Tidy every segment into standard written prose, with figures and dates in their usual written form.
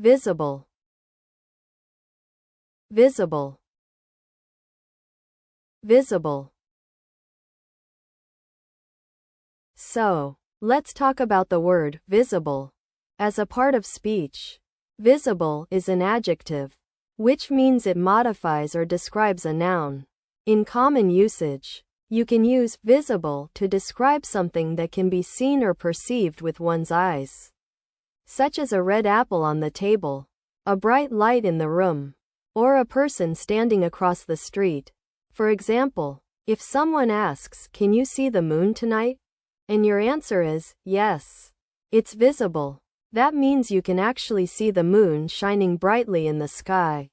visible, visible, visible. So, let's talk about the word visible. As a part of speech, visible is an adjective, which means it modifies or describes a noun. In common usage, you can use visible to describe something that can be seen or perceived with one's eyes, such as a red apple on the table, a bright light in the room, or a person standing across the street. For example, if someone asks, "Can you see the moon tonight?" and your answer is, "Yes, it's visible," that means you can actually see the moon shining brightly in the sky.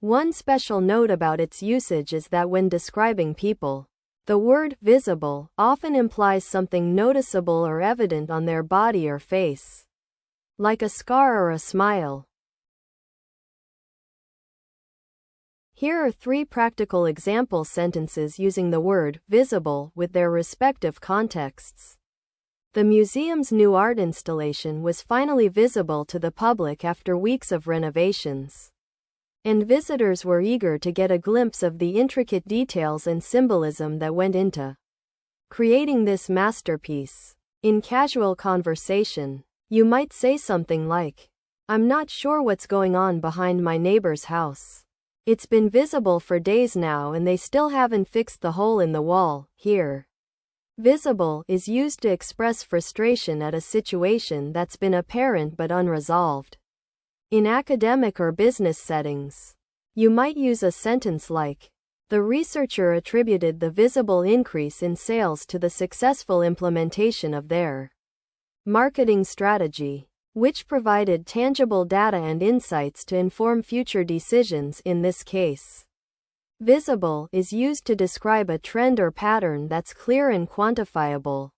One special note about its usage is that when describing people, the word visible often implies something noticeable or evident on their body or face, like a scar or a smile. Here are 3 practical example sentences using the word visible with their respective contexts. The museum's new art installation was finally visible to the public after weeks of renovations, and visitors were eager to get a glimpse of the intricate details and symbolism that went into creating this masterpiece. In casual conversation, you might say something like, "I'm not sure what's going on behind my neighbor's house. It's been visible for days now and they still haven't fixed the hole in the wall." Here, visible is used to express frustration at a situation that's been apparent but unresolved. In academic or business settings, you might use a sentence like, "The researcher attributed the visible increase in sales to the successful implementation of their marketing strategy, which provided tangible data and insights to inform future decisions." In this case, visible is used to describe a trend or pattern that's clear and quantifiable.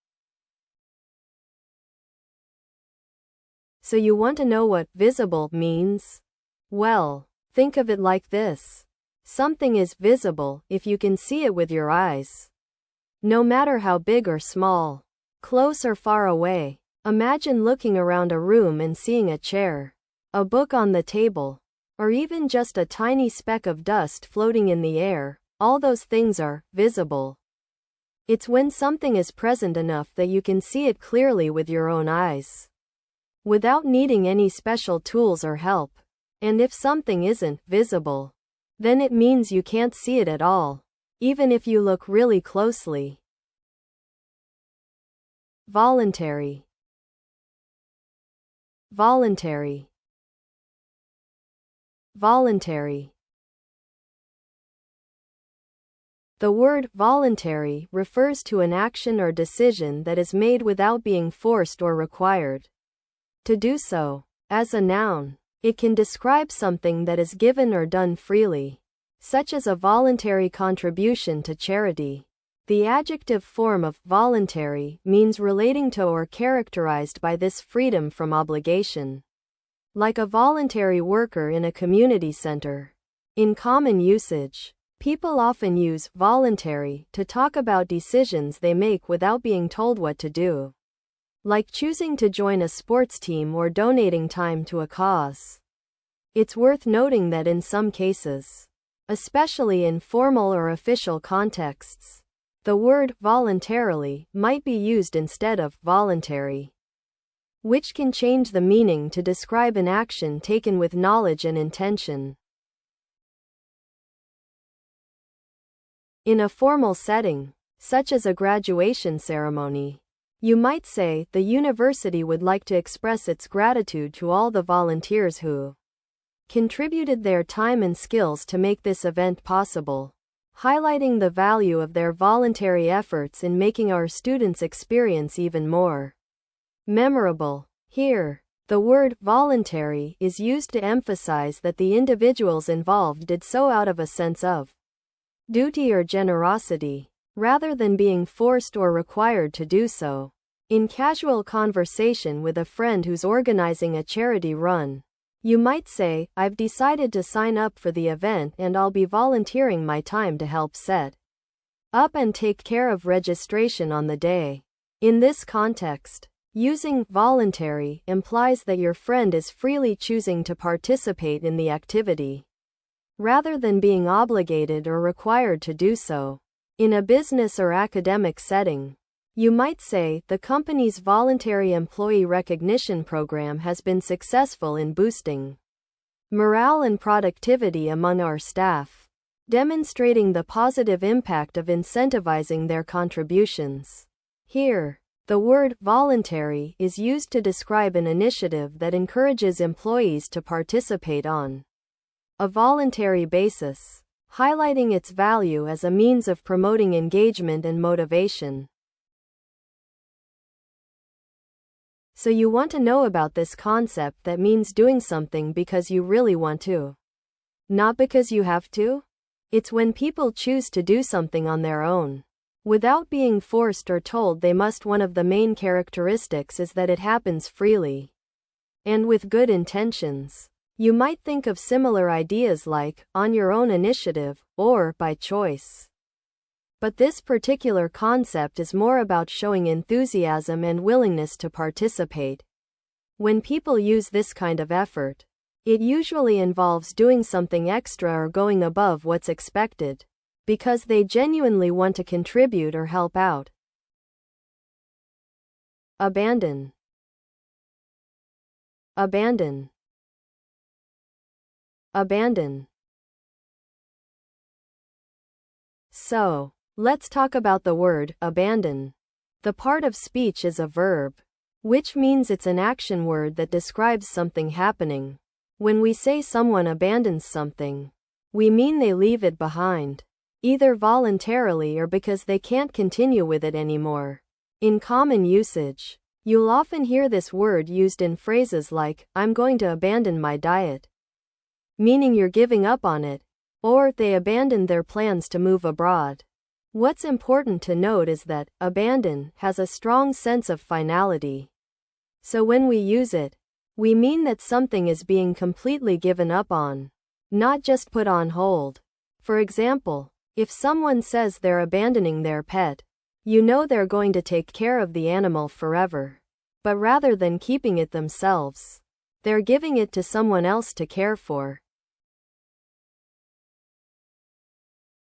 So you want to know what visible means? Well, think of it like this. Something is visible if you can see it with your eyes, no matter how big or small, close or far away. Imagine looking around a room and seeing a chair, a book on the table, or even just a tiny speck of dust floating in the air. All those things are visible. It's when something is present enough that you can see it clearly with your own eyes, without needing any special tools or help. And if something isn't visible, then it means you can't see it at all, even if you look really closely. Voluntary, voluntary, voluntary. The word voluntary refers to an action or decision that is made without being forced or required to do so. As a noun, it can describe something that is given or done freely, such as a voluntary contribution to charity. The adjective form of voluntary means relating to or characterized by this freedom from obligation, like a voluntary worker in a community center. In common usage, people often use voluntary to talk about decisions they make without being told what to do, like choosing to join a sports team or donating time to a cause. It's worth noting that in some cases, especially in formal or official contexts, the word voluntarily might be used instead of voluntary, which can change the meaning to describe an action taken with knowledge and intention. In a formal setting, such as a graduation ceremony, you might say, "The university would like to express its gratitude to all the volunteers who contributed their time and skills to make this event possible," highlighting the value of their voluntary efforts in making our students' experience even more memorable. Here, the word voluntary is used to emphasize that the individuals involved did so out of a sense of duty or generosity, rather than being forced or required to do so. In casual conversation with a friend who's organizing a charity run, you might say, "I've decided to sign up for the event and I'll be volunteering my time to help set up and take care of registration on the day." In this context, Using voluntary implies that your friend is freely choosing to participate in the activity, rather than being obligated or required to do so. In a business or academic setting, you might say, the company's voluntary employee recognition program has been successful in boosting morale and productivity among our staff, demonstrating the positive impact of incentivizing their contributions. Here, the word voluntary is used to describe an initiative that encourages employees to participate on a voluntary basis, highlighting its value as a means of promoting engagement and motivation. So you want to know about this concept that means doing something because you really want to, not because you have to? It's when people choose to do something on their own, without being forced or told they must. One of the main characteristics is that it happens freely and with good intentions. You might think of similar ideas like, on your own initiative, or by choice. But this particular concept is more about showing enthusiasm and willingness to participate. When people use this kind of effort, it usually involves doing something extra or going above what's expected, because they genuinely want to contribute or help out. Abandon. Abandon. Abandon. So, let's talk about the word abandon. The part of speech is a verb, which means it's an action word that describes something happening. When we say someone abandons something, we mean they leave it behind, either voluntarily or because they can't continue with it anymore. In common usage, you'll often hear this word used in phrases like, I'm going to abandon my diet, meaning you're giving up on it, or they abandoned their plans to move abroad. What's important to note is that abandon has a strong sense of finality. So when we use it, we mean that something is being completely given up on, not just put on hold. For example, if someone says they're abandoning their pet, you know they're going to take care of the animal forever. But rather than keeping it themselves, they're giving it to someone else to care for.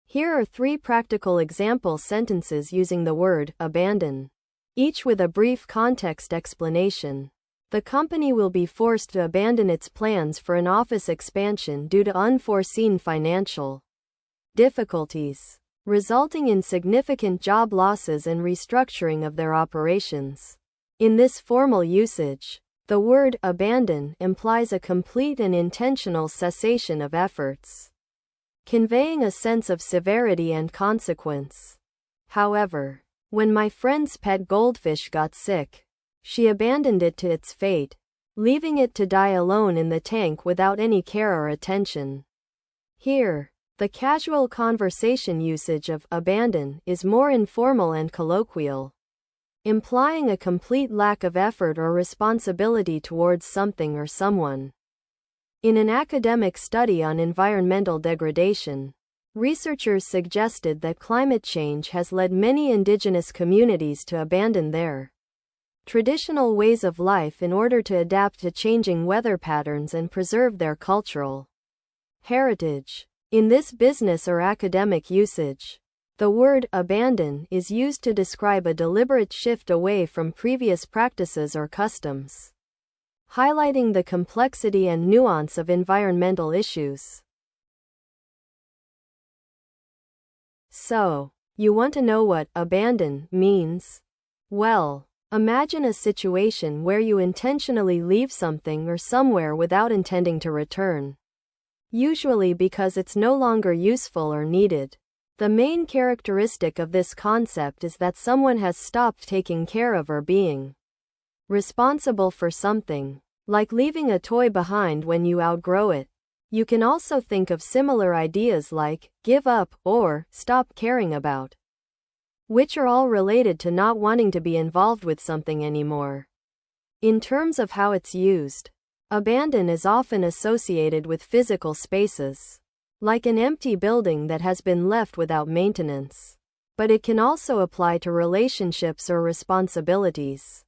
Here are 3 practical example sentences using the word abandon, each with a brief context explanation. The company will be forced to abandon its plans for an office expansion due to unforeseen financial difficulties, resulting in significant job losses and restructuring of their operations. In this formal usage, the word abandon implies a complete and intentional cessation of efforts, conveying a sense of severity and consequence. However, when my friend's pet goldfish got sick, she abandoned it to its fate, leaving it to die alone in the tank without any care or attention. Here, the casual conversation usage of abandon is more informal and colloquial, implying a complete lack of effort or responsibility towards something or someone. In an academic study on environmental degradation, researchers suggested that climate change has led many indigenous communities to abandon their traditional ways of life in order to adapt to changing weather patterns and preserve their cultural heritage. In this business or academic usage, the word abandon is used to describe a deliberate shift away from previous practices or customs, highlighting the complexity and nuance of environmental issues. So, you want to know what abandon means? Well, imagine a situation where you intentionally leave something or somewhere without intending to return, usually because it's no longer useful or needed. The main characteristic of this concept is that someone has stopped taking care of or being responsible for something, like leaving a toy behind when you outgrow it. You can also think of similar ideas like give up or stop caring about, which are all related to not wanting to be involved with something anymore. In terms of how it's used, abandon is often associated with physical spaces, like an empty building that has been left without maintenance. But it can also apply to relationships or responsibilities.